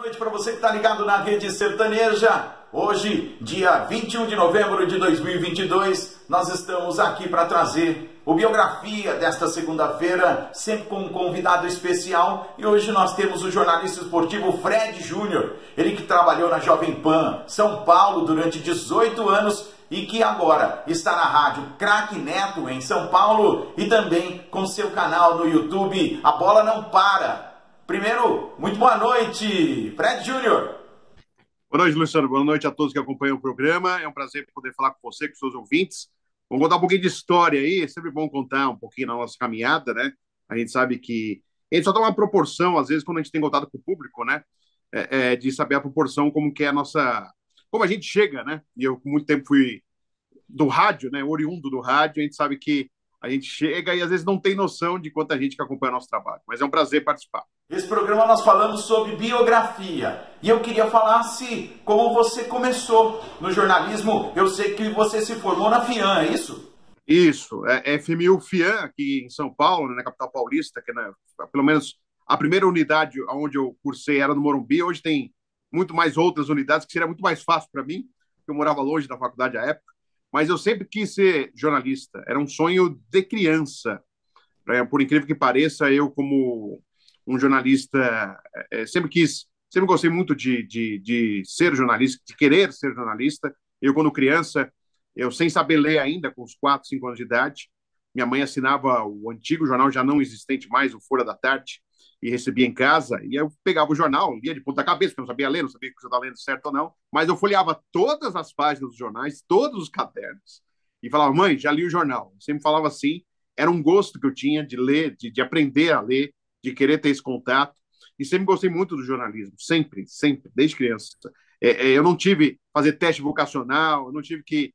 Boa noite para você que está ligado na Rede Sertaneja. Hoje, dia 21 de novembro de 2022, nós estamos aqui para trazer o Biografia desta segunda-feira, sempre com um convidado especial. E hoje nós temos o jornalista esportivo Fred Júnior, ele que trabalhou na Jovem Pan São Paulo durante 18 anos e que agora está na rádio Craque Neto em São Paulo e também com seu canal no YouTube A Bola Não Para. Primeiro, muito boa noite, Fred Júnior. Boa noite, Luciano. Boa noite a todos que acompanham o programa. É um prazer poder falar com você, com seus ouvintes. Vamos contar um pouquinho de história aí. É sempre bom contar um pouquinho da nossa caminhada, né? A gente sabe que a gente só dá uma proporção, às vezes, quando a gente tem contato com o público, né? De saber a proporção, como que é a nossa... Como a gente chega, né? E eu, por muito tempo, fui do rádio, né? Oriundo do rádio. A gente sabe que a gente chega e, às vezes, não tem noção de quanta gente que acompanha o nosso trabalho. Mas é um prazer participar. Nesse programa nós falamos sobre biografia e eu queria falar como você começou no jornalismo. Eu sei que você se formou na FIAN, é isso? Isso, é FMU FIAN aqui em São Paulo, né, na capital paulista, que pelo menos a primeira unidade onde eu cursei era no Morumbi. Hoje tem muito mais outras unidades, que seria muito mais fácil para mim, porque eu morava longe da faculdade à época, mas eu sempre quis ser jornalista, era um sonho de criança. Por incrível que pareça, eu como um jornalista, sempre gostei muito de ser jornalista, de querer ser jornalista. Eu, quando criança, eu sem saber ler ainda, com uns 4, 5 anos de idade, minha mãe assinava o antigo jornal, já não existente mais, o Folha da Tarde, e recebia em casa, e eu pegava o jornal, lia de ponta cabeça, porque eu não sabia ler, não sabia se eu estava lendo certo ou não, mas eu folheava todas as páginas dos jornais, todos os cadernos, e falava, mãe, já li o jornal. Eu sempre falava assim, era um gosto que eu tinha de ler, de aprender a ler, de querer ter esse contato, e sempre gostei muito do jornalismo, sempre, desde criança. Eu não tive fazer teste vocacional, eu não tive que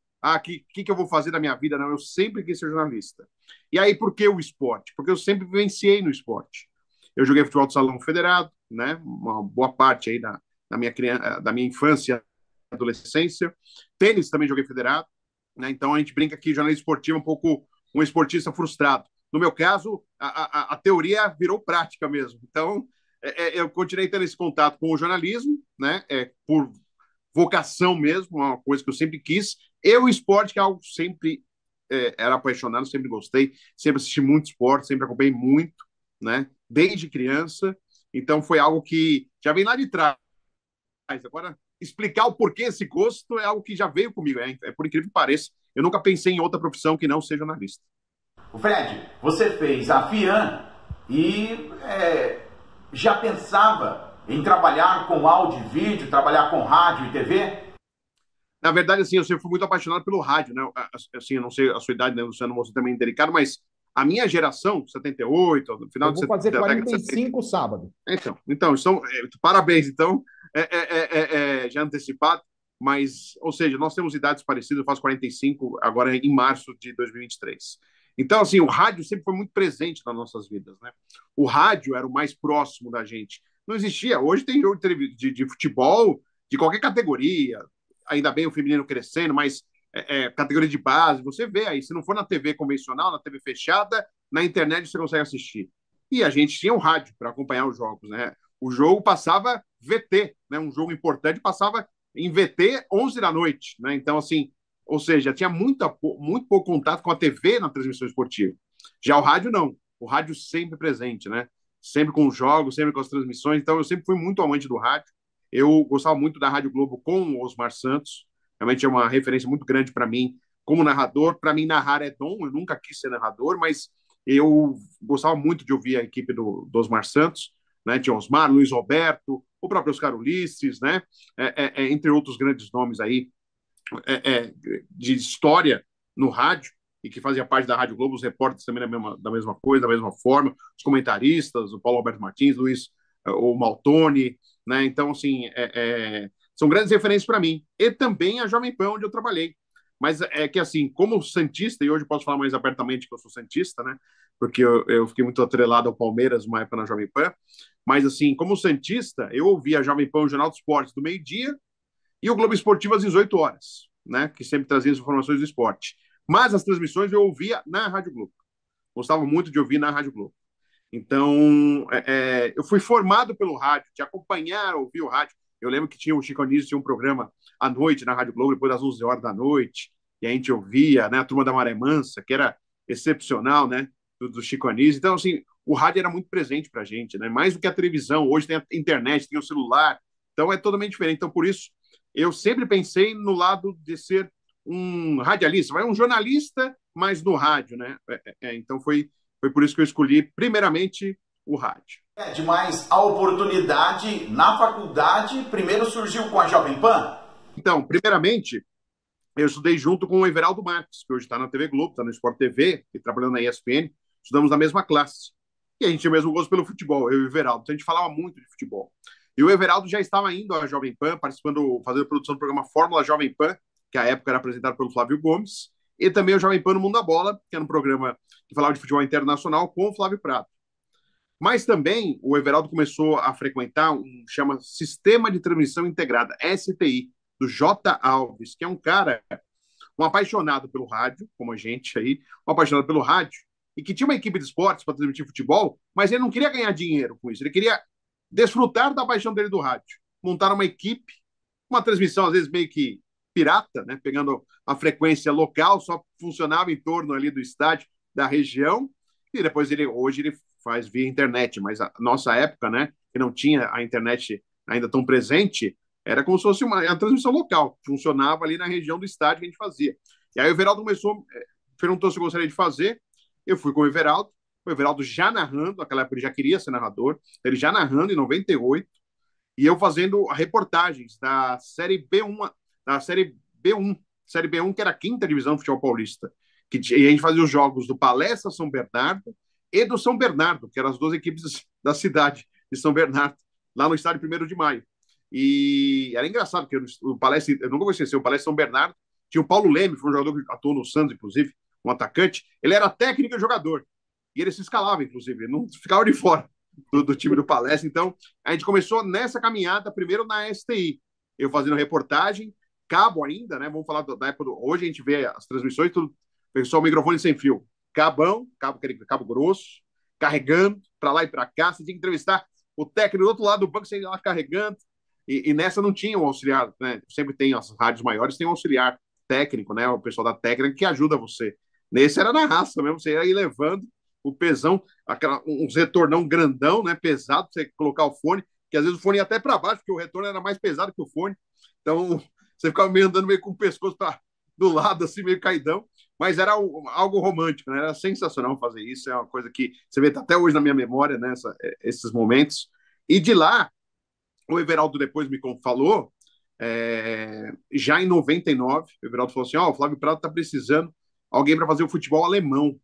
eu vou fazer da minha vida, não, eu sempre quis ser jornalista. E aí, por que o esporte? Porque eu sempre vivenciei no esporte. Eu joguei futebol de salão federado, né, uma boa parte aí da minha infância e adolescência. Tênis também joguei federado, né, então a gente brinca que jornalismo esportivo é um pouco um esportista frustrado. No meu caso, a teoria virou prática mesmo. Então, eu continuei tendo esse contato com o jornalismo, né? Por vocação mesmo, uma coisa que eu sempre quis. E o esporte, que é algo que sempre era apaixonado, sempre gostei, sempre assisti muito esporte, sempre acompanhei muito, né? Desde criança. Então, foi algo que já vem lá de trás. Agora, explicar o porquê esse gosto é algo que já veio comigo. Por incrível que pareça, eu nunca pensei em outra profissão que não ser jornalista. O Fred, você fez a FIAN e já pensava em trabalhar com áudio e vídeo, trabalhar com rádio e TV? Na verdade, assim, eu sempre fui muito apaixonado pelo rádio, né? Assim, eu não sei a sua idade, né, Luciano, você também é delicado, mas a minha geração, 78, no final Eu vou fazer da década de 45 sábado. Então parabéns, então, já antecipado, mas, ou seja, nós temos idades parecidas, eu faço 45 agora em março de 2023. Então, assim, o rádio sempre foi muito presente nas nossas vidas, né? O rádio era o mais próximo da gente. Não existia. Hoje tem jogo de futebol de qualquer categoria, ainda bem o feminino crescendo, mas categoria de base, você vê aí, se não for na TV convencional, na TV fechada, na internet você consegue assistir. E a gente tinha o rádio para acompanhar os jogos, né? O jogo passava VT, né? Um jogo importante passava em VT 11 da noite, né? Então, assim, ou seja, tinha muito pouco contato com a TV na transmissão esportiva. Já o rádio, não. O rádio sempre presente, né? Sempre com os jogos, sempre com as transmissões. Então, eu sempre fui muito amante do rádio. Eu gostava muito da Rádio Globo com o Osmar Santos. Realmente é uma referência muito grande para mim como narrador. Para mim, narrar é dom. Eu nunca quis ser narrador, mas eu gostava muito de ouvir a equipe do Osmar Santos, né? Tinha Osmar, Luiz Roberto, o próprio Oscar Ulisses, né? Entre outros grandes nomes aí de história no rádio e que fazia parte da Rádio Globo, os repórteres também da mesma coisa, da mesma forma, os comentaristas, o Paulo Alberto Martins, o Maltoni, né? Então, assim, são grandes referências para mim. E também a Jovem Pan, onde eu trabalhei. Mas é que, assim, como santista, e hoje posso falar mais abertamente que eu sou santista, né? Porque eu fiquei muito atrelado ao Palmeiras uma época na Jovem Pan. Mas, assim, como santista, eu ouvia a Jovem Pan, o Jornal dos Esportes, do meio-dia, e o Globo Esportivo às 18 horas, né? Que sempre trazia as informações do esporte. Mas as transmissões eu ouvia na Rádio Globo. Gostava muito de ouvir na Rádio Globo. Então, eu fui formado pelo rádio, de acompanhar, ouvir o rádio. Eu lembro que tinha o Chico Anísio, tinha um programa à noite na Rádio Globo, depois das 11 horas da noite, e a gente ouvia, né, a Turma da Maré Mansa, que era excepcional, né, do Chico Anísio. Então, assim, o rádio era muito presente para a gente, né, mais do que a televisão. Hoje tem a internet, tem o celular, então é totalmente diferente. Então, por isso, eu sempre pensei no lado de ser um radialista, vai um jornalista, mas no rádio, né? Então foi por isso que eu escolhi, primeiramente, o rádio. É demais. A oportunidade na faculdade primeiro surgiu com a Jovem Pan? Então, primeiramente, eu estudei junto com o Everaldo Marques, que hoje está na TV Globo, está no Sport TV, e trabalhando na ESPN. Estudamos na mesma classe. E a gente tinha o mesmo gosto pelo futebol, eu e o Everaldo. Então a gente falava muito de futebol. E o Everaldo já estava indo à Jovem Pan, participando, fazendo produção do programa Fórmula Jovem Pan, que à época era apresentado pelo Flávio Gomes, e também o Jovem Pan no Mundo da Bola, que era um programa que falava de futebol internacional com o Flávio Prado. Mas também o Everaldo começou a frequentar chama Sistema de Transmissão Integrada, STI, do J. Alves, que é um cara, um apaixonado pelo rádio, como a gente aí, um apaixonado pelo rádio, e que tinha uma equipe de esportes para transmitir futebol, mas ele não queria ganhar dinheiro com isso, ele queria desfrutar da paixão dele do rádio. Montaram uma equipe, uma transmissão às vezes meio que pirata, né, pegando a frequência local, só funcionava em torno ali do estádio, da região, e depois hoje ele faz via internet, mas a nossa época, né, que não tinha a internet ainda tão presente, era como se fosse uma transmissão local, funcionava ali na região do estádio que a gente fazia. E aí o Everaldo perguntou se eu gostaria de fazer, eu fui com o Everaldo já narrando, naquela época ele já queria ser narrador, ele já narrando em 98, e eu fazendo reportagens da Série B1, da Série B1, Série B1, que era a quinta divisão do futebol paulista, e a gente fazia os jogos do Palestra São Bernardo e do São Bernardo, que eram as duas equipes da cidade de São Bernardo, lá no estádio 1º de Maio. E era engraçado, porque o Palestra, eu nunca vou esquecer, o Palestra São Bernardo, tinha o Paulo Leme, foi um jogador que atuou no Santos, inclusive, um atacante, ele era técnico e jogador, e ele se escalava, inclusive, ele não ficava de fora do time do Palestra. Então, a gente começou nessa caminhada, primeiro na STI, eu fazendo reportagem, cabo ainda, né, vamos falar da época, hoje a gente vê as transmissões, tudo, só o microfone sem fio, cabo grosso, carregando para lá e para cá, você tinha que entrevistar o técnico do outro lado do banco, você ia lá carregando, e nessa não tinha um auxiliar, né? Sempre tem as rádios maiores, tem um auxiliar técnico, né? O pessoal da técnica que ajuda você. Nesse era na raça mesmo, você ia ir levando o pesão, uns retornão grandão, né? Pesado, pra você colocar o fone, que às vezes o fone ia até para baixo, porque o retorno era mais pesado que o fone. Então, você ficava meio andando meio com o pescoço do lado, assim, meio caidão. Mas era algo romântico, né? Era sensacional fazer isso. É uma coisa que você vê até hoje na minha memória, né? Esses momentos. E de lá, o Everaldo depois me falou, já em 99, o Everaldo falou assim: o Flávio Prado está precisando alguém para fazer o futebol alemão. Eu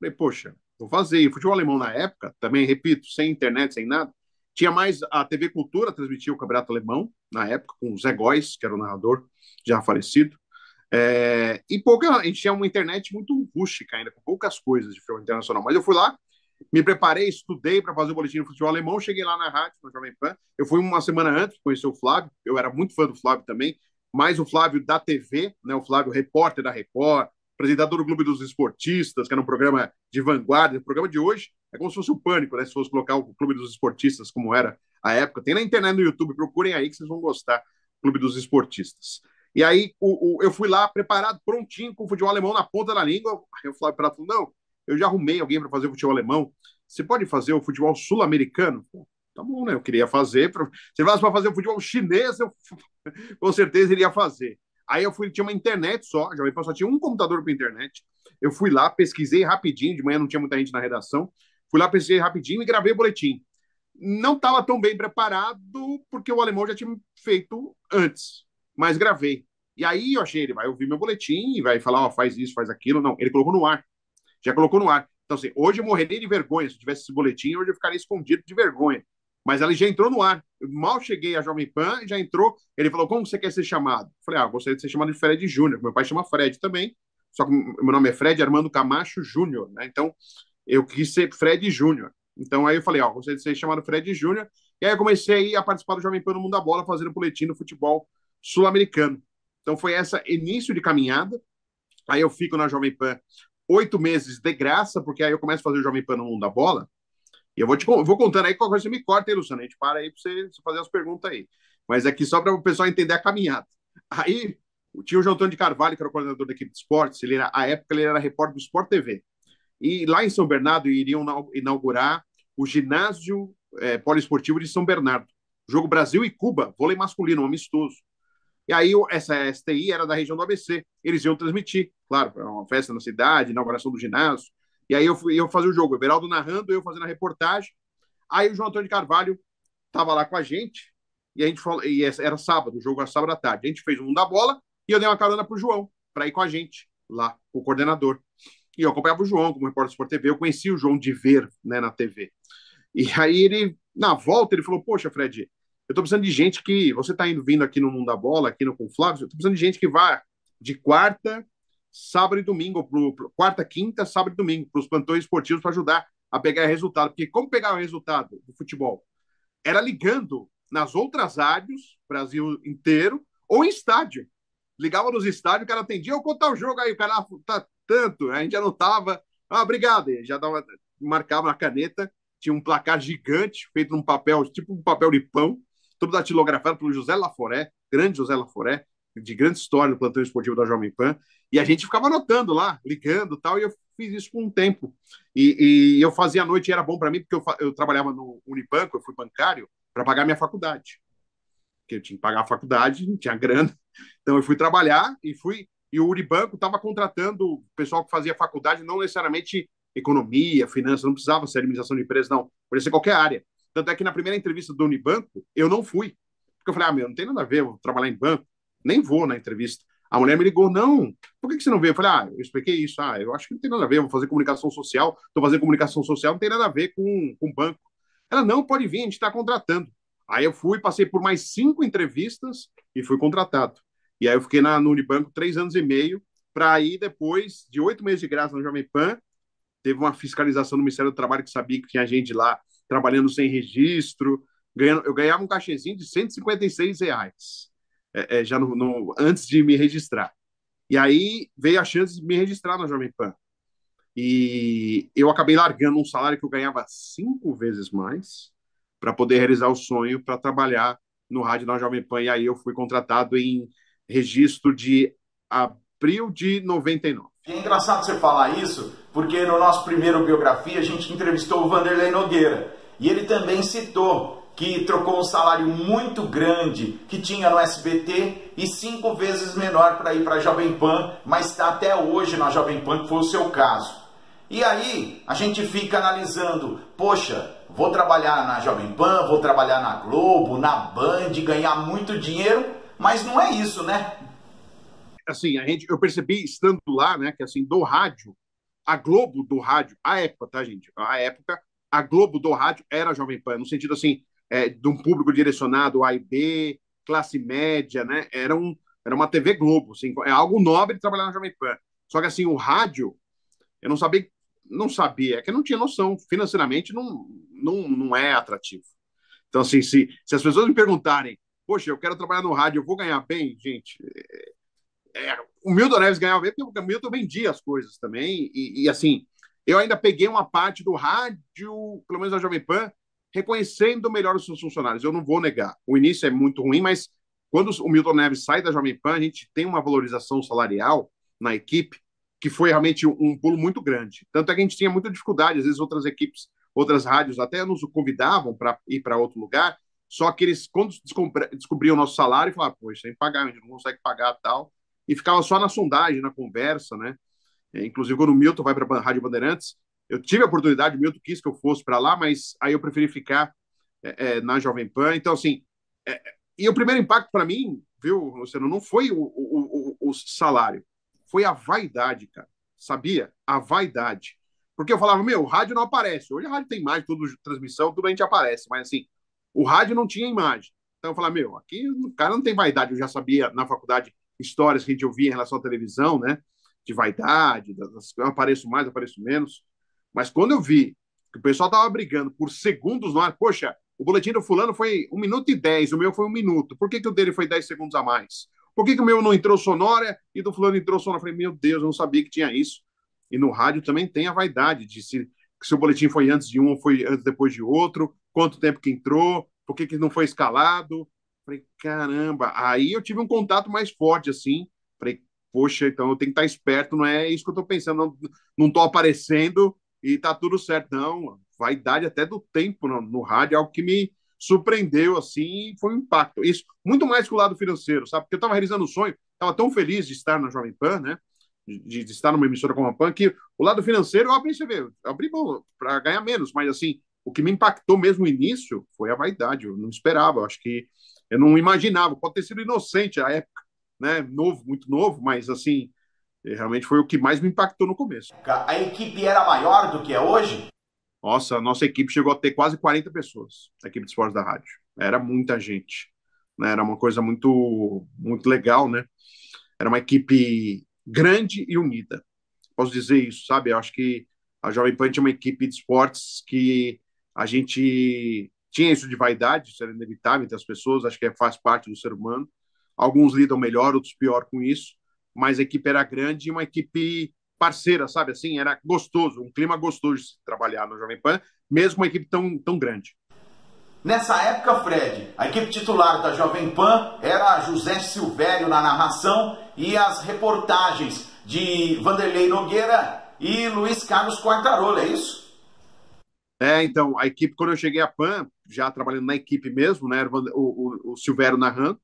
falei, poxa, vou fazer. E o futebol alemão na época, também, repito, sem internet, sem nada, tinha mais a TV Cultura, transmitia o Campeonato Alemão, na época, com o Zé Góes, que era o narrador, já falecido. E a gente tinha uma internet muito rústica ainda, com poucas coisas de futebol internacional. Mas eu fui lá, me preparei, estudei para fazer o boletim de futebol alemão, cheguei lá na rádio, na Jovem Pan. Eu fui uma semana antes, conhecer o Flávio, eu era muito fã do Flávio também, mais o Flávio da TV, né, o Flávio repórter da Record, apresentador do Clube dos Esportistas, que era um programa de vanguarda. O programa de hoje é como se fosse o Pânico, né, se fosse colocar o Clube dos Esportistas como era a época. Tem na internet, no YouTube, procurem aí que vocês vão gostar, Clube dos Esportistas. E aí eu fui lá preparado, prontinho, com o futebol alemão na ponta da língua. Aí o Flávio Prado falou, não, eu já arrumei alguém para fazer o futebol alemão. Você pode fazer o futebol sul-americano? Tá bom, né? Eu queria fazer. Se fosse para fazer o futebol chinês, eu com certeza iria fazer. Aí eu fui, tinha uma internet só, já só tinha um computador para internet. Eu fui lá, pesquisei rapidinho, de manhã não tinha muita gente na redação. Fui lá, pesquisei rapidinho e gravei o boletim. Não estava tão bem preparado, porque o alemão já tinha feito antes, mas gravei. E aí eu achei, ele vai ouvir meu boletim e vai falar, faz isso, faz aquilo. Não, ele colocou no ar. Já colocou no ar. Então, assim, hoje eu morreria de vergonha. Se eu tivesse esse boletim, hoje eu ficaria escondido de vergonha. Mas ela já entrou no ar. Eu mal cheguei à Jovem Pan, já entrou. Ele falou, como você quer ser chamado? Eu falei, gostaria de ser chamado de Fred Júnior. Meu pai chama Fred também, só que meu nome é Fred Armando Camacho Júnior, né? Então, eu quis ser Fred Júnior. Então, aí eu falei, gostaria de ser chamado Fred Júnior. E aí eu comecei a participar do Jovem Pan no Mundo da Bola, fazendo boletim no futebol sul-americano. Então, foi esse início de caminhada. Aí eu fico na Jovem Pan 8 meses de graça, porque aí eu começo a fazer o Jovem Pan no Mundo da Bola, E vou contando aí, qualquer coisa você me corta aí, Luciano. A gente para aí para você fazer as perguntas aí. Mas aqui só para o pessoal entender a caminhada. Aí tinha o João Antônio de Carvalho, que era o coordenador da equipe de esportes. À época, ele era repórter do Sport TV. E lá em São Bernardo iriam inaugurar o ginásio poliesportivo de São Bernardo. Jogo Brasil e Cuba, vôlei masculino, um amistoso. E aí essa STI era da região do ABC. Eles iam transmitir, claro, para uma festa na cidade, inauguração do ginásio. E aí eu fazer o jogo, o Everaldo narrando, eu fazendo a reportagem. Aí o João Antônio de Carvalho estava lá com a gente, e a gente falou, e era sábado, o jogo era sábado à tarde. A gente fez um da bola e eu dei uma carona pro João, para ir com a gente lá, o coordenador. E eu acompanhava o João como repórter do Sport TV, eu conheci o João de ver, né, na TV. E aí ele, na volta, ele falou, poxa, Fred, eu tô precisando de gente que, você tá vindo aqui no Mundo da Bola, aqui no Conflávio, eu tô precisando de gente que vá de quarta, sábado e domingo, quarta, quinta, sábado e domingo, para os plantões esportivos para ajudar a pegar resultado. Porque como pegar o resultado do futebol? Era ligando nas outras rádios, Brasil inteiro, ou em estádio. Ligava nos estádios, o cara atendia, eu contar o jogo aí, o cara tá tanto, a gente anotava, obrigado, já dava, marcava na caneta, tinha um placar gigante, feito num papel, tipo um papel de pão, todo datilografado pelo José Laforé, grande José Laforé, de grande história no plantão esportivo da Jovem Pan, e a gente ficava anotando lá, ligando e tal, e eu fiz isso por um tempo. E eu fazia à noite, e era bom para mim, porque eu trabalhava no Unibanco, eu fui bancário, para pagar minha faculdade. Porque eu tinha que pagar a faculdade, não tinha grana. Então eu fui trabalhar e o Unibanco estava contratando o pessoal que fazia faculdade, não necessariamente economia, finanças, não precisava ser administração de empresa, não. Podia ser qualquer área. Tanto é que na primeira entrevista do Unibanco, eu não fui. Porque eu falei, não tem nada a ver, eu vou trabalhar em banco, nem vou na entrevista. A mulher me ligou, não, por que você não veio? Eu falei, eu expliquei isso, eu acho que não tem nada a ver, eu vou fazer comunicação social, estou fazendo comunicação social, não tem nada a ver com banco. Ela, não, pode vir, a gente está contratando. Aí eu fui, passei por mais 5 entrevistas e fui contratado. E aí eu fiquei no Unibanco 3 anos e meio, para aí depois de 8 meses de graça na Jovem Pan, teve uma fiscalização do Ministério do Trabalho que sabia que tinha gente lá trabalhando sem registro, eu ganhava um cachezinho de R$ 156, já antes de me registrar. E aí veio a chance de me registrar na Jovem Pan. E eu acabei largando um salário que eu ganhava 5 vezes mais para poder realizar o sonho para trabalhar no rádio da Jovem Pan. E aí eu fui contratado em registro de abril de 99. E é engraçado você falar isso, porque no nosso primeiro biografia a gente entrevistou o Vanderlei Nogueira. E ele também citou que trocou um salário muito grande que tinha no SBT e 5 vezes menor para ir para a Jovem Pan, mas está até hoje na Jovem Pan, que foi o seu caso. E aí a gente fica analisando, poxa, vou trabalhar na Jovem Pan, vou trabalhar na Globo, na Band, ganhar muito dinheiro, mas não é isso, né? Assim, eu percebi estando lá, né, que assim, do rádio, a Globo do rádio, a época, tá, gente? A época, a Globo do rádio era a Jovem Pan, no sentido assim, de um público direcionado A e B, classe média, né? Era uma TV Globo, assim, é algo nobre trabalhar na Jovem Pan. Só que assim, o rádio, eu não sabia, é que eu não tinha noção, financeiramente não é atrativo. Então, assim, se as pessoas me perguntarem, poxa, eu quero trabalhar no rádio, eu vou ganhar bem, gente, o Milton Neves ganhava bem, porque o Milton vendia as coisas também, e assim, eu ainda peguei uma parte do rádio, pelo menos da Jovem Pan, reconhecendo melhor os seus funcionários. Eu não vou negar. O início é muito ruim, mas quando o Milton Neves sai da Jovem Pan, a gente tem uma valorização salarial na equipe que foi realmente um pulo muito grande. Tanto é que a gente tinha muita dificuldade, às vezes outras equipes, outras rádios até nos convidavam para ir para outro lugar, só que eles, quando descobriam o nosso salário, falavam, poxa, tem que pagar, a gente não consegue pagar tal, e ficava só na sondagem, na conversa, né? Inclusive, quando o Milton vai para a Rádio Bandeirantes, eu tive a oportunidade, o Milton quis que eu fosse para lá, mas aí eu preferi ficar na Jovem Pan. Então, assim, e o primeiro impacto para mim, viu, Luciano, não foi o salário, foi a vaidade, cara. Sabia? A vaidade. Porque eu falava, o rádio não aparece. Hoje a rádio tem imagem, tudo transmissão, tudo a gente aparece, mas assim, o rádio não tinha imagem. Então eu falava, aqui o cara não tem vaidade. Eu já sabia na faculdade histórias que a gente ouvia em relação à televisão, né? De vaidade, eu apareço mais, apareço menos. Mas quando eu vi que o pessoal tava brigando por segundos no ar, poxa, o boletim do fulano foi 1 minuto e 10, o meu foi 1 minuto. Por que o dele foi 10 segundos a mais? Por que o meu não entrou sonora e do fulano entrou sonora? Eu falei, meu Deus, eu não sabia que tinha isso. E no rádio também tem a vaidade de se se o boletim foi antes de um ou foi antes depois de outro, quanto tempo que entrou, por que não foi escalado. Falei, caramba, aí eu tive um contato mais forte, assim. Falei, poxa, então eu tenho que estar esperto, não é isso que eu estou pensando, não estou aparecendo e tá tudo certo. Não, vaidade até do tempo no rádio é algo que me surpreendeu, assim, e foi um impacto. Isso, muito mais que o lado financeiro, sabe? Porque eu estava realizando um sonho, estava tão feliz de estar na Jovem Pan, né? De estar numa emissora como a Pan, que o lado financeiro eu abri, você vê, eu abri para ganhar menos, mas assim, o que me impactou mesmo no início foi a vaidade, eu não esperava, eu acho que eu não imaginava, pode ter sido inocente à época, né, novo, muito novo, mas assim, realmente foi o que mais me impactou no começo. A equipe era maior do que é hoje? Nossa, a nossa equipe chegou a ter quase 40 pessoas, a equipe de esportes da rádio, era muita gente, né? Era uma coisa muito legal, né, era uma equipe grande e unida, posso dizer isso, sabe? Eu acho que a Jovem Pan tinha uma equipe de esportes que a gente tinha isso de vaidade, isso era inevitável entre as pessoas, acho que faz parte do ser humano. Alguns lidam melhor, outros pior com isso, mas a equipe era grande e uma equipe parceira, sabe? Assim, era gostoso, um clima gostoso de se trabalhar na Jovem Pan, mesmo uma equipe tão grande. Nessa época, Fred, a equipe titular da Jovem Pan era José Silvério na narração e as reportagens de Vanderlei Nogueira e Luiz Carlos Quartarolo, é isso? Então, a equipe, quando eu cheguei à PAN, já trabalhando na equipe mesmo, né, era o Silvério narrando,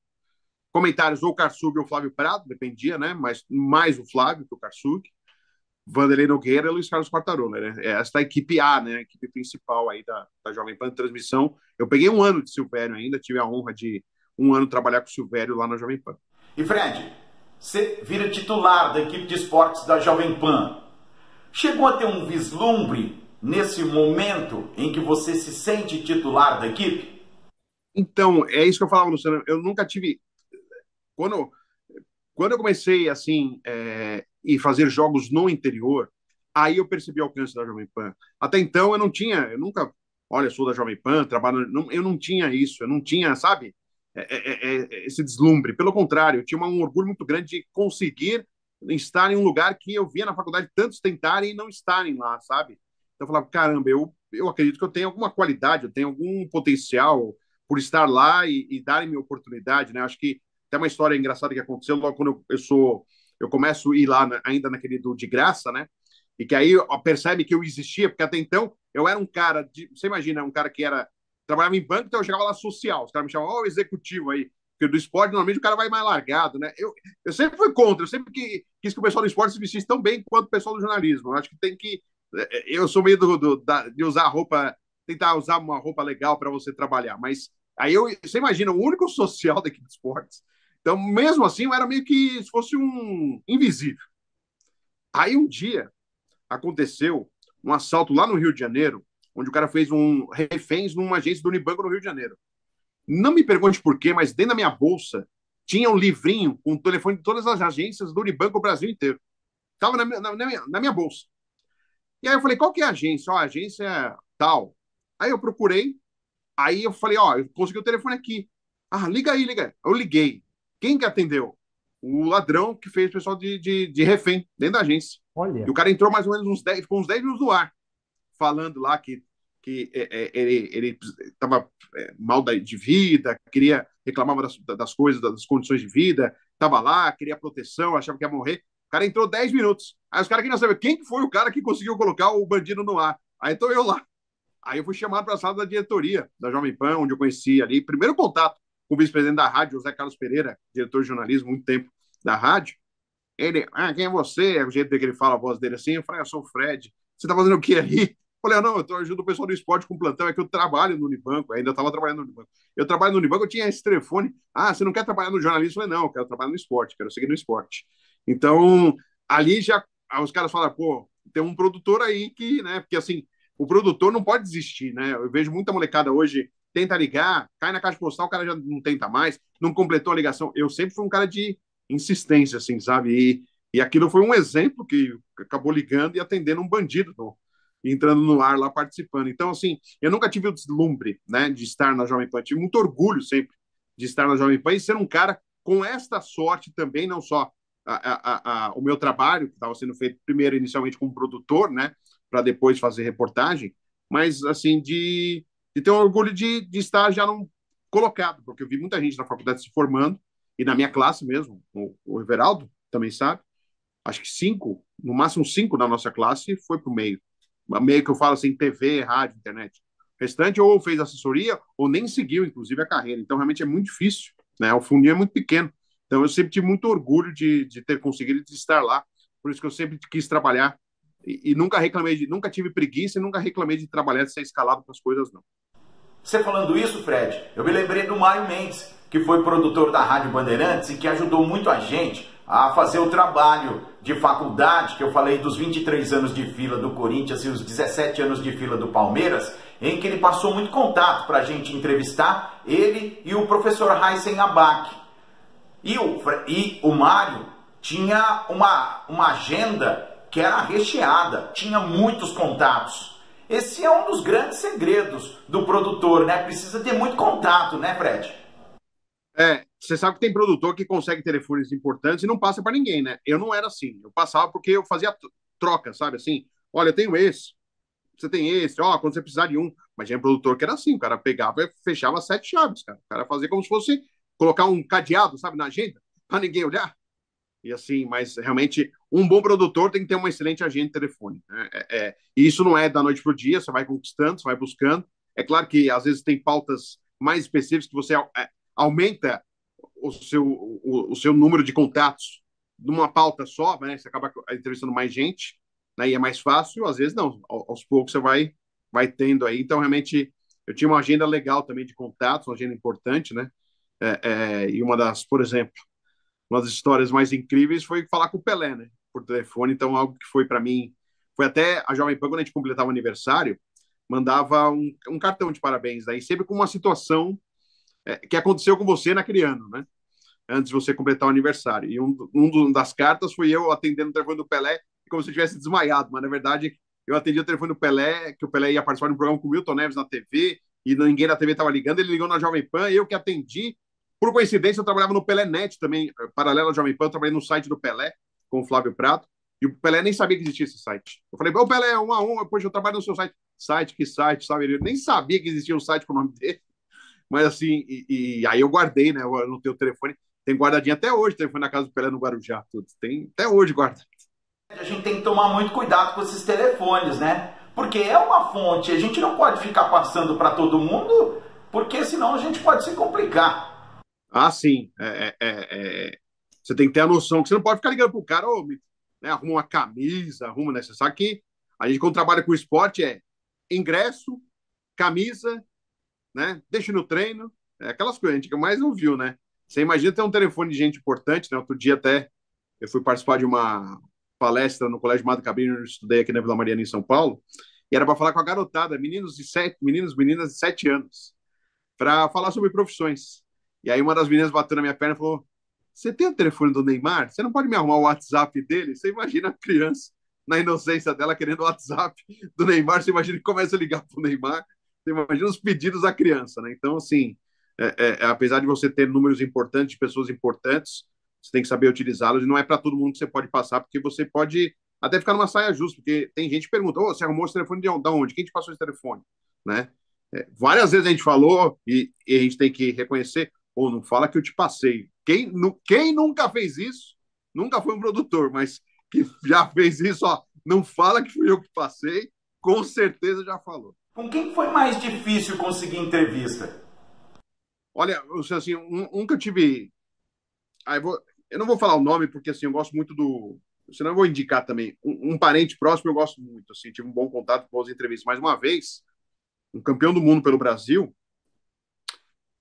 comentários ou o Karsug ou o Flávio Prado, dependia, né, mas mais o Flávio que o Karsug, Vanderlei Nogueira e Luiz Carlos Quartarolo, né, essa é a equipe A, né, a equipe principal aí da Jovem Pan de transmissão. Eu peguei um ano de Silvério ainda, tive a honra de um ano trabalhar com o Silvério lá na Jovem Pan. E Fred, você vira titular da equipe de esportes da Jovem Pan. Chegou a ter um vislumbre nesse momento em que você se sente titular da equipe? Então, é isso que eu falava, Luciano, eu nunca tive... Quando, quando eu comecei, assim, e fazer jogos no interior, aí eu percebi o alcance da Jovem Pan. Até então, eu nunca, olha, sou da Jovem Pan, trabalho, eu não tinha isso, eu não tinha, sabe, esse deslumbre. Pelo contrário, eu tinha um orgulho muito grande de conseguir estar em um lugar que eu via na faculdade tantos tentarem e não estarem lá, sabe? Então eu falava, caramba, eu acredito que eu tenho alguma qualidade, eu tenho algum potencial por estar lá e darem-me oportunidade, né? Acho que tem uma história engraçada que aconteceu logo quando eu começo a ir lá ainda naquele do de graça, né? E que aí percebe que eu existia, porque até então eu era um cara você imagina, um cara que trabalhava em banco, então eu chegava lá social, os caras me chamavam, ó, oh, executivo aí, porque do esporte normalmente o cara vai mais largado, né? Eu sempre fui contra, eu sempre quis que o pessoal do esporte se vestisse tão bem quanto o pessoal do jornalismo. Eu acho que tem que eu sou meio de usar roupa, tentar usar uma roupa legal para você trabalhar, mas aí você imagina, o único social da equipe de esportes. Então, mesmo assim, eu era meio que se fosse um invisível. Aí um dia aconteceu um assalto lá no Rio de Janeiro, onde o cara fez reféns numa agência do Unibanco no Rio de Janeiro. Não me pergunte por quê, mas dentro da minha bolsa tinha um livrinho com o telefone de todas as agências do Unibanco Brasil inteiro. Estava na minha bolsa. E aí eu falei, qual que é a agência? Ó, a agência é tal. Aí eu procurei, aí eu falei, ó, eu consegui o telefone aqui. Ah, liga aí, liga aí. Eu liguei. Quem que atendeu? O ladrão que fez o pessoal de refém dentro da agência. E Olha, o cara entrou mais ou menos ficou uns 10 minutos no ar, falando lá que ele estava mal de vida, reclamava das coisas, das condições de vida, estava lá, queria proteção, achava que ia morrer. O cara entrou 10 minutos. Aí os caras queriam saber quem foi o cara que conseguiu colocar o bandido no ar. Aí estou eu lá. Aí eu fui chamado para a sala da diretoria da Jovem Pan, onde eu conheci ali, primeiro contato com o vice-presidente da rádio, José Carlos Pereira, diretor de jornalismo, muito tempo da rádio. Ele, quem é você? É o jeito que ele fala, a voz dele assim. Eu falei, eu sou o Fred. Você tá fazendo o que aí? Eu falei, não, eu ajudo o pessoal do esporte com plantão, é que eu trabalho no Unibanco, ainda estava trabalhando no Unibanco. Eu trabalho no Unibanco, eu tinha esse telefone. Ah, você não quer trabalhar no jornalismo? Eu falei, não, eu quero trabalhar no esporte, quero seguir no esporte. Então, ali já, os caras falam, pô, tem um produtor aí que, né, porque assim, o produtor não pode desistir, né? Eu vejo muita molecada hoje, tenta ligar, cai na caixa postal, o cara já não tenta mais, não completou a ligação. Eu sempre fui um cara de insistência, assim, sabe? E aquilo foi um exemplo que acabou ligando e atendendo um bandido, entrando no ar lá participando. Então, assim, eu nunca tive o deslumbre, né, de estar na Jovem Pan. Tive muito orgulho sempre de estar na Jovem Pan e ser um cara com esta sorte também, não só o meu trabalho, que estava sendo feito primeiro inicialmente como produtor, né, para depois fazer reportagem, mas assim de ter um orgulho de estar já num, colocado, porque eu vi muita gente na faculdade se formando e na minha classe mesmo, o Everaldo também sabe, acho que cinco, no máximo cinco da nossa classe foi para o meio. Meio que eu falo assim, TV, rádio, internet. O restante ou fez assessoria ou nem seguiu, inclusive, a carreira. Então, realmente é muito difícil, né? O funil é muito pequeno. Então, eu sempre tive muito orgulho de ter conseguido de estar lá. Por isso que eu sempre quis trabalhar e nunca reclamei, nunca tive preguiça e nunca reclamei de trabalhar, de ser escalado para as coisas, não. Você falando isso, Fred, eu me lembrei do Mário Mendes, que foi produtor da Rádio Bandeirantes e que ajudou muito a gente a fazer o trabalho de faculdade, que eu falei dos 23 anos de fila do Corinthians e os 17 anos de fila do Palmeiras, em que ele passou muito contato para a gente entrevistar, ele e o professor Heisen Abac. E o Mário tinha uma agenda que era recheada, tinha muitos contatos. Esse é um dos grandes segredos do produtor, né? Precisa ter muito contato, né, Fred? Você sabe que tem produtor que consegue telefones importantes e não passa para ninguém, né? Eu não era assim. Eu passava porque eu fazia troca, sabe? Assim, olha, eu tenho esse, você tem esse, ó, quando você precisar de um. Mas tinha um produtor que era assim, o cara pegava e fechava 7 chaves, cara. O cara fazia como se fosse colocar um cadeado, sabe, na agenda, para ninguém olhar. E assim, mas realmente um bom produtor tem que ter uma excelente agenda de telefone, né? E isso não é da noite pro dia, você vai conquistando, você vai buscando. É claro que às vezes tem pautas mais específicas que você aumenta o seu número de contatos numa pauta só, né? Você acaba entrevistando mais gente, né? E é mais fácil, às vezes não. Aos poucos você vai tendo aí. Então, realmente, eu tinha uma agenda legal também de contatos, uma agenda importante, né? E uma das, por exemplo, uma das histórias mais incríveis foi falar com o Pelé, né? Por telefone. Então, algo que foi para mim, foi até a Jovem Pan, quando a gente completava o aniversário, mandava um cartão de parabéns, daí sempre com uma situação que aconteceu com você naquele ano, né? Antes de você completar o aniversário. E das cartas foi eu atendendo o telefone do Pelé, como se eu tivesse desmaiado, mas na verdade eu atendi o telefone do Pelé, que o Pelé ia participar de um programa com o Milton Neves na TV, e ninguém na TV estava ligando, ele ligou na Jovem Pan, eu que atendi. Por coincidência, eu trabalhava no Pelé Net também, paralelo à Jovem Pan, eu trabalhei no site do Pelé, com o Flávio Prato, e o Pelé nem sabia que existia esse site. Eu falei, ô Pelé, 1-1, depois eu trabalho no seu site. Que site, sabe? Ele nem sabia que existia um site com o nome dele. Mas assim, e aí eu guardei, né? No teu telefone. Tem guardadinho até hoje, o telefone na casa do Pelé no Guarujá. Tudo. Tem até hoje guardado. A gente tem que tomar muito cuidado com esses telefones, né? Porque é uma fonte, a gente não pode ficar passando para todo mundo, porque senão a gente pode se complicar. Ah, sim. Você tem que ter a noção que você não pode ficar ligando pro cara, né, arruma uma camisa, arruma, né? Você sabe que a gente, quando trabalha com esporte, ingresso, camisa, né? Deixa no treino, aquelas coisas, a gente que mais ouviu, né? Você imagina ter um telefone de gente importante, né? Outro dia até eu fui participar de uma palestra no Colégio Madre Cabrini, onde eu estudei aqui na Vila Mariana, em São Paulo, e era para falar com a garotada, meninas de 7 anos, para falar sobre profissões. E aí uma das meninas bateu na minha perna e falou: Você tem o telefone do Neymar? Você não pode me arrumar o WhatsApp dele? Você imagina a criança, na inocência dela, querendo o WhatsApp do Neymar, você imagina que começa a ligar pro Neymar, você imagina os pedidos da criança, né? Então, assim, apesar de você ter números importantes, de pessoas importantes, você tem que saber utilizá-los, e não é para todo mundo que você pode passar, porque você pode até ficar numa saia justa, porque tem gente que pergunta, você arrumou esse telefone de onde? Quem te passou esse telefone? Né? Várias vezes a gente falou, e a gente tem que reconhecer, ou não fala que eu te passei. Quem nunca fez isso, nunca foi um produtor, mas que já fez isso, não fala que fui eu que passei, com certeza já falou. Com quem foi mais difícil conseguir entrevista? Olha, assim, um que eu tive. Eu não vou falar o nome, porque assim, eu gosto muito do. Senão eu vou indicar também. Um parente próximo eu gosto muito. Assim, tive um bom contato com as entrevistas. Mais uma vez, um campeão do mundo pelo Brasil,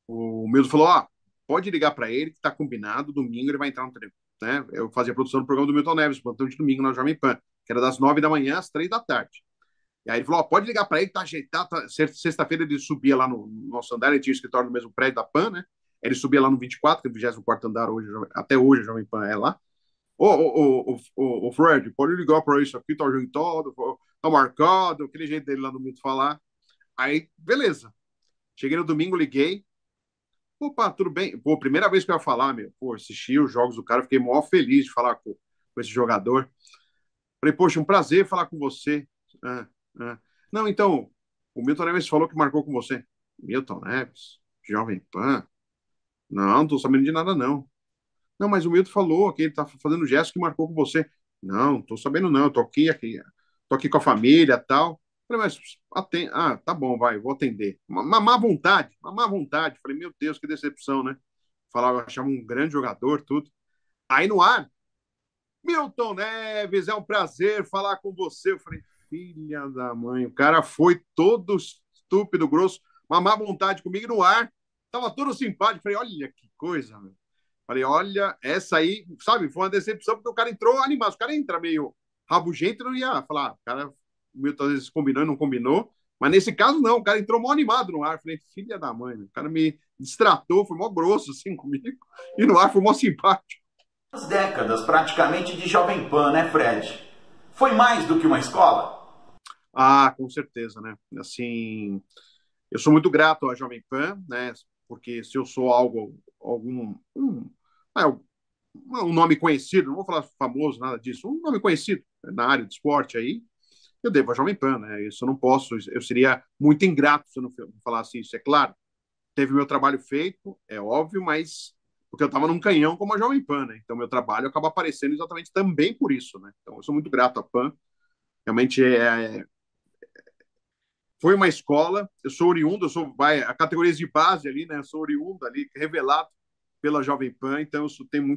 o Milton falou: pode ligar para ele, que está combinado, domingo ele vai entrar no treino. Né? Eu fazia a produção do programa do Milton Neves, plantão de domingo na Jovem Pan, que era das 9 da manhã às 3 da tarde. E aí ele falou: pode ligar para ele, tá ajeitado. Sexta-feira ele subia lá no nosso andar, ele tinha o escritório no mesmo prédio da Pan, né? Ele subia lá no 24, que é o 24º andar hoje, até hoje a Jovem Pan é lá. Ô, Fred, pode ligar para isso aqui, tá ajeitado, tá marcado, aquele jeito dele lá no Milton falar. Aí, beleza. Cheguei no domingo, liguei. Opa, tudo bem? Pô, primeira vez que eu ia falar, meu. Pô, assisti os jogos do cara, fiquei mó feliz de falar com esse jogador. Falei, poxa, um prazer falar com você. Ah, ah. Não, então, o Milton Neves falou que marcou com você. Milton Neves? Jovem Pan? Não tô sabendo de nada, não. Não, mas o Milton falou que ele tá fazendo gesto que marcou com você. Não, tô sabendo não, eu tô aqui com a família e tal. Falei, mas tá bom, vai, vou atender. Uma má vontade, uma má vontade. Falei, meu Deus, que decepção, né? Falava, achava um grande jogador, tudo. Aí no ar, Milton Neves, é um prazer falar com você. Eu falei, filha da mãe, o cara foi todo estúpido, grosso, uma má vontade comigo no ar. Tava todo simpático. Falei, olha que coisa, meu. Falei, olha, essa aí, sabe, foi uma decepção, porque o cara entrou animado. O cara entra meio rabugento, não ia falar, o cara, o Milton às vezes combinou e não combinou. Mas nesse caso, não, o cara entrou mó animado no ar. Falei, filha da mãe, o cara me distratou, foi mó grosso assim comigo. E no ar foi mó simpático. As décadas praticamente de Jovem Pan, né, Fred? Foi mais do que uma escola? Ah, com certeza, né? Assim, eu sou muito grato à Jovem Pan, né? Porque se eu sou é, um nome conhecido, não vou falar famoso, nada disso, um nome conhecido na área de esporte aí, eu devo à Jovem Pan, né? Isso eu não posso, eu seria muito ingrato se eu não falasse isso, é claro. Teve meu trabalho feito, é óbvio, mas porque eu estava num canhão como a Jovem Pan, né? Então meu trabalho acaba aparecendo exatamente também por isso, né? Então eu sou muito grato à Pan. Realmente foi uma escola, eu sou oriundo, a categorias de base ali, né? Eu sou oriundo ali, revelado pela Jovem Pan, então eu tenho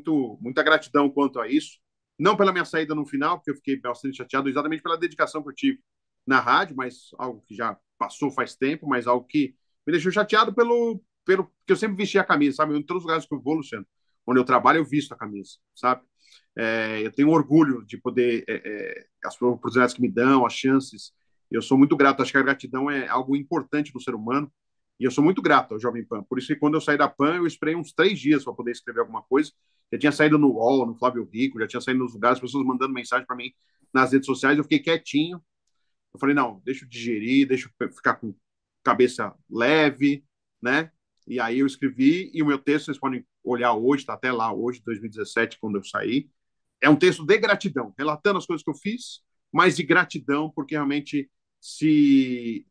muita gratidão quanto a isso. Não pela minha saída no final, porque eu fiquei bastante chateado, exatamente pela dedicação que eu tive na rádio, mas algo que já passou faz tempo, mas algo que me deixou chateado pelo que eu sempre vesti a camisa, sabe? Em todos os lugares que eu vou, Luciano, onde eu trabalho, eu visto a camisa, sabe? Eu tenho orgulho de poder, as oportunidades que me dão, as chances. Eu sou muito grato, acho que a gratidão é algo importante no ser humano, e eu sou muito grato ao Jovem Pan. Por isso que quando eu saí da Pan, eu esperei uns 3 dias para poder escrever alguma coisa. Já tinha saído no UOL, no Flávio Rico, já tinha saído nos lugares, pessoas mandando mensagem para mim nas redes sociais. Eu fiquei quietinho. Eu falei, não, deixa eu digerir, deixa eu ficar com cabeça leve, né? E aí eu escrevi, e o meu texto, vocês podem olhar hoje, está até lá hoje, 2017, quando eu saí. É um texto de gratidão, relatando as coisas que eu fiz, mas de gratidão, porque realmente se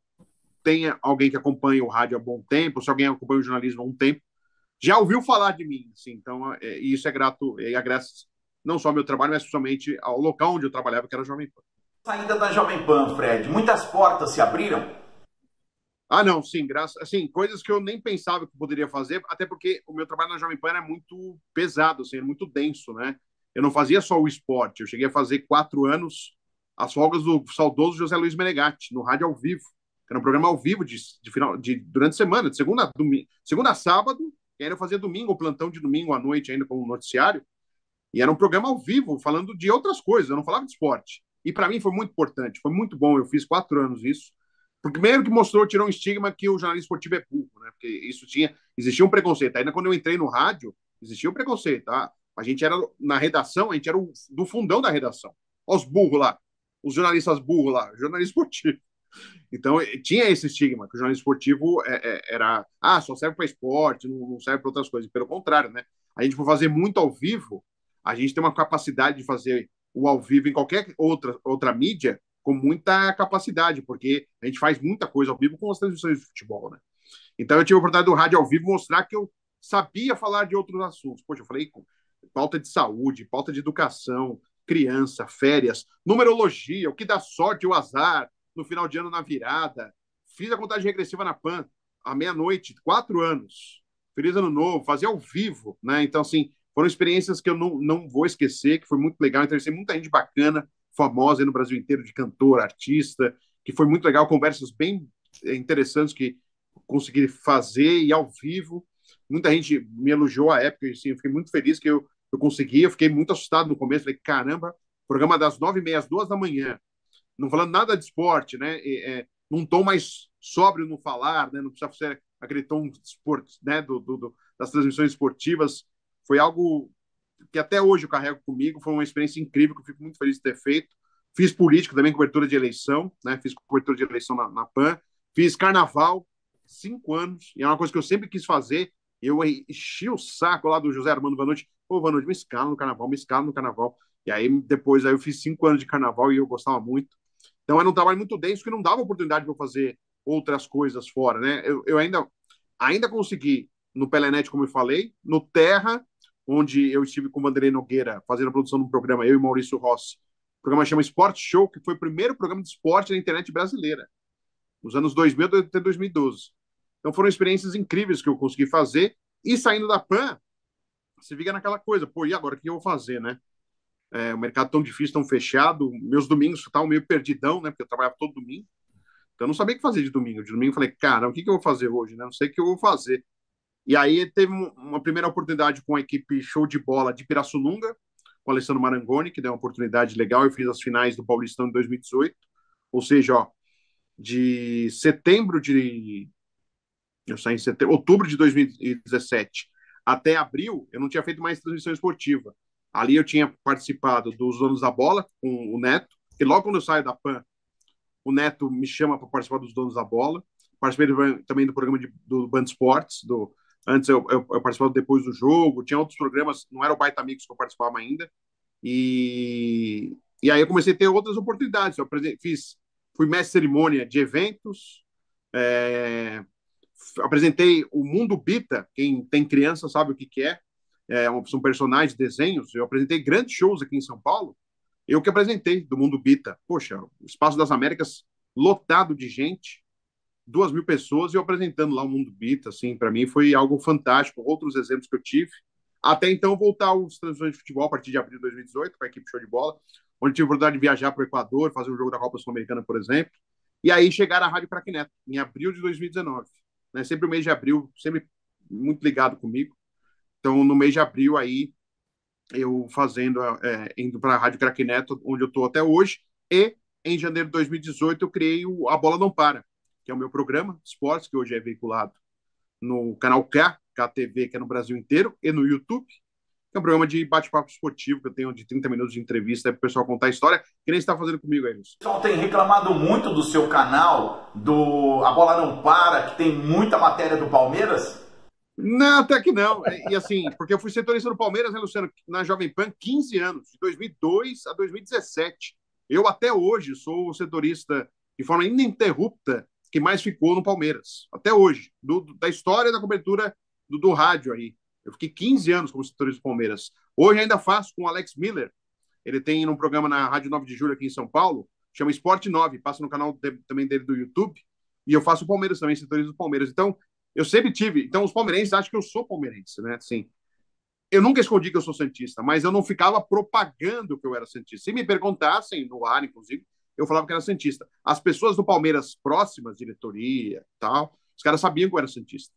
tem alguém que acompanha o rádio há bom tempo, se alguém acompanha o jornalismo há um tempo, já ouviu falar de mim, assim, então isso é grato, e agradece não só ao meu trabalho, mas principalmente ao local onde eu trabalhava, que era a Jovem Pan. Saída da Jovem Pan, Fred, muitas portas se abriram? Ah, não, sim, graças, assim, coisas que eu nem pensava que poderia fazer, até porque o meu trabalho na Jovem Pan era muito pesado, assim, era muito denso, né? Eu não fazia só o esporte, eu cheguei a fazer 4 anos as folgas do saudoso José Luiz Menegatti, no rádio ao vivo. Era um programa ao vivo durante a semana, de segunda a sábado, e ainda eu fazia domingo, o plantão de domingo à noite, ainda como noticiário. E era um programa ao vivo, falando de outras coisas, eu não falava de esporte. E para mim foi muito importante, foi muito bom. Eu fiz 4 anos isso. Porque primeiro que mostrou, tirou um estigma que o jornalismo esportivo é burro, né? Porque existia um preconceito. Ainda quando eu entrei no rádio, existia um preconceito, tá? A gente era na redação, a gente era do fundão da redação. Olha os burros lá, os jornalistas burros lá, jornalismo esportivo. Então, tinha esse estigma, que o jornalismo esportivo era, só serve para esporte, não serve para outras coisas. Pelo contrário, né? A gente, por fazer muito ao vivo, a gente tem uma capacidade de fazer o ao vivo em qualquer outra mídia com muita capacidade, porque a gente faz muita coisa ao vivo com as transmissões de futebol, né? Então, eu tive a oportunidade do rádio ao vivo mostrar que eu sabia falar de outros assuntos. Poxa, eu falei com pauta de saúde, pauta de educação, criança, férias, numerologia, o que dá sorte e o azar, no final de ano na virada. Fiz a contagem regressiva na PAN à meia-noite, 4 anos. Feliz ano novo, fazia ao vivo, né? Então, assim, foram experiências que eu não vou esquecer, que foi muito legal. Entrevistei muita gente bacana, famosa aí no Brasil inteiro, de cantor, artista, que foi muito legal, conversas bem interessantes que consegui fazer e ao vivo. Muita gente me elogiou à época, assim, eu fiquei muito feliz que eu consegui. Eu fiquei muito assustado no começo, falei, caramba, programa das 9h30 às 2 da manhã, não falando nada de esporte, né? Num tom mais sóbrio no falar, né? Não precisa ser aquele tom de esporte, né? Das transmissões esportivas. Foi algo que até hoje eu carrego comigo. Foi uma experiência incrível que eu fico muito feliz de ter feito. Fiz política também, cobertura de eleição, né? Fiz cobertura de eleição na PAN. Fiz carnaval, 5 anos, e é uma coisa que eu sempre quis fazer. Eu enchi o saco lá do José Armando Vanucci. Pô, Vanucci, me escala no carnaval, me escala no carnaval. E aí, depois, aí eu fiz 5 anos de carnaval e eu gostava muito. Então, era um trabalho muito denso que não dava oportunidade para eu fazer outras coisas fora, né? Eu ainda consegui no Pelenet, como eu falei, no Terra, onde eu estive com o Vanderlei Nogueira fazendo a produção de um programa, eu e Maurício Rossi. O programa chama Sport Show, que foi o primeiro programa de esporte na internet brasileira, nos anos 2000 até 2012. Então foram experiências incríveis que eu consegui fazer. E saindo da PAN, você fica naquela coisa, pô, e agora o que eu vou fazer, né? O mercado tão difícil, tão fechado, meus domingos estavam meio perdidão, né? Porque eu trabalhava todo domingo. Então eu não sabia o que fazer de domingo. De domingo eu falei, cara, o que eu vou fazer hoje, né? Não sei o que eu vou fazer. E aí teve uma primeira oportunidade com a equipe Show de Bola de Pirassununga, com o Alessandro Marangoni, que deu uma oportunidade legal. Eu fiz as finais do Paulistão em 2018. Ou seja, ó, de setembro de... Eu saí em setembro, outubro de 2017 até abril, eu não tinha feito mais transmissão esportiva. Ali eu tinha participado dos Donos da Bola com o Neto, e logo quando eu saio da PAN, o Neto me chama para participar dos Donos da Bola. Participei também do programa do Band Esportes. Antes eu participava depois do jogo. Tinha outros programas, não era o Baita Mix que eu participava ainda. E aí eu comecei a ter outras oportunidades. Fui mestre de cerimônia de eventos. Apresentei o Mundo Bita. Quem tem criança sabe o que é. São personagens, desenhos. Eu apresentei grandes shows aqui em São Paulo. Eu que apresentei do Mundo Bita. Poxa, o Espaço das Américas lotado de gente, 2.000 pessoas, e eu apresentando lá o Mundo Bita, assim, para mim foi algo fantástico. Outros exemplos que eu tive. Até então, voltar aos transmissões de futebol a partir de abril de 2018, com a equipe Show de Bola, onde tive a oportunidade de viajar para o Equador, fazer um jogo da Copa Sul-Americana, por exemplo. E aí chegar à Rádio Craque Neto, em abril de 2019. Né? Sempre o mês de abril, sempre muito ligado comigo. Então, no mês de abril, aí, eu indo para a Rádio Craque Neto, onde eu estou até hoje, e em janeiro de 2018 eu criei o A Bola Não Para, que é o meu programa de esportes, que hoje é veiculado no canal KTV, que é no Brasil inteiro, e no YouTube, que é um programa de bate-papo esportivo, que eu tenho de 30 minutos de entrevista para o pessoal contar a história, que nem você está fazendo comigo aí, Lúcio. O pessoal tem reclamado muito do seu canal, do A Bola Não Para, que tem muita matéria do Palmeiras. Não, até que não. E assim, porque eu fui setorista do Palmeiras, né, Luciano, na Jovem Pan, 15 anos, de 2002 a 2017. Eu, até hoje, sou o setorista de forma ininterrupta que mais ficou no Palmeiras. Até hoje. Da história da cobertura do rádio aí. Eu fiquei 15 anos como setorista do Palmeiras. Hoje ainda faço com o Alex Miller. Ele tem um programa na Rádio 9 de Julho aqui em São Paulo, chama Esporte 9, passa no canal também dele do YouTube. E eu faço o Palmeiras também, setorista do Palmeiras. Então, eu sempre tive. Então, os palmeirenses acham que eu sou palmeirense, né? Assim, eu nunca escondi que eu sou santista, mas eu não ficava propagando que eu era santista. Se me perguntassem, no ar, inclusive, eu falava que era santista. As pessoas do Palmeiras próximas, diretoria tal, os caras sabiam que eu era santista.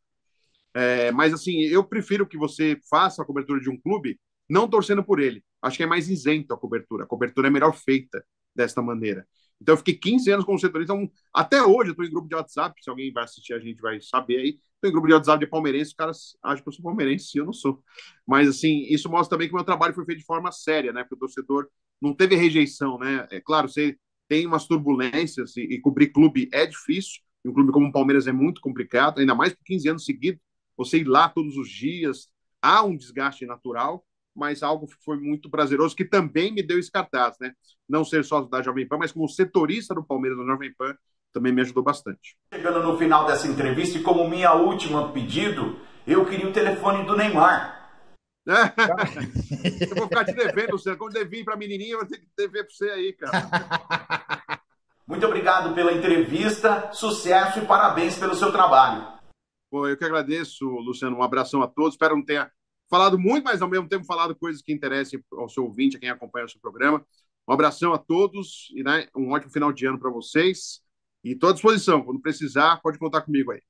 Mas, assim, eu prefiro que você faça a cobertura de um clube não torcendo por ele. Acho que é mais isento a cobertura. A cobertura é melhor feita desta maneira. Então, eu fiquei 15 anos como setorista. Então, até hoje, eu estou em grupo de WhatsApp. Se alguém vai assistir, a gente vai saber aí. Estou em grupo de WhatsApp de palmeirense. Os caras acham que eu sou palmeirense, e eu não sou. Mas, assim, isso mostra também que o meu trabalho foi feito de forma séria, né? Porque o torcedor não teve rejeição, né? É claro, você tem umas turbulências e cobrir clube é difícil. E um clube como o Palmeiras é muito complicado, ainda mais por 15 anos seguidos. Você ir lá todos os dias, há um desgaste natural, mas algo foi muito prazeroso, que também me deu esse cartaz, né? Não ser só da Jovem Pan, mas como setorista do Palmeiras da Jovem Pan, também me ajudou bastante. Chegando no final dessa entrevista, e como minha última pedido, eu queria o telefone do Neymar. Eu vou ficar te devendo, Luciano. Quando dever para a menininha, eu vou ter que dever para você aí, cara. Muito obrigado pela entrevista, sucesso e parabéns pelo seu trabalho. Pô, eu que agradeço, Luciano. Um abração a todos. Espero não ter falado muito, mas ao mesmo tempo falado coisas que interessem ao seu ouvinte, a quem acompanha o seu programa. Um abração a todos e, né, um ótimo final de ano para vocês. E estou à disposição. Quando precisar, pode contar comigo aí.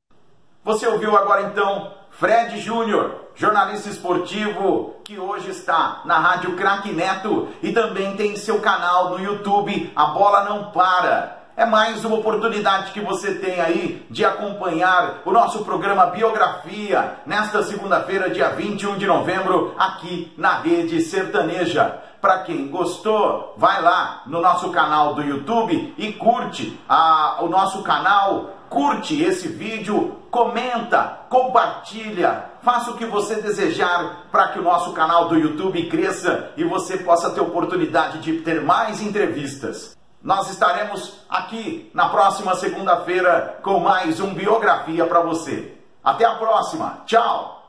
Você ouviu agora então Fred Júnior, jornalista esportivo que hoje está na Rádio Craque Neto e também tem seu canal no YouTube, A Bola Não Para. É mais uma oportunidade que você tem aí de acompanhar o nosso programa Biografia nesta segunda-feira, dia 21 de novembro, aqui na Rede Sertaneja. Para quem gostou, vai lá no nosso canal do YouTube e curte o nosso canal, curte esse vídeo, comenta, compartilha faça o que você desejar para que o nosso canal do YouTube cresça e você possa ter oportunidade de ter mais entrevistas. Nós estaremos aqui na próxima segunda-feira com mais um Biografia para você. Até a próxima. Tchau!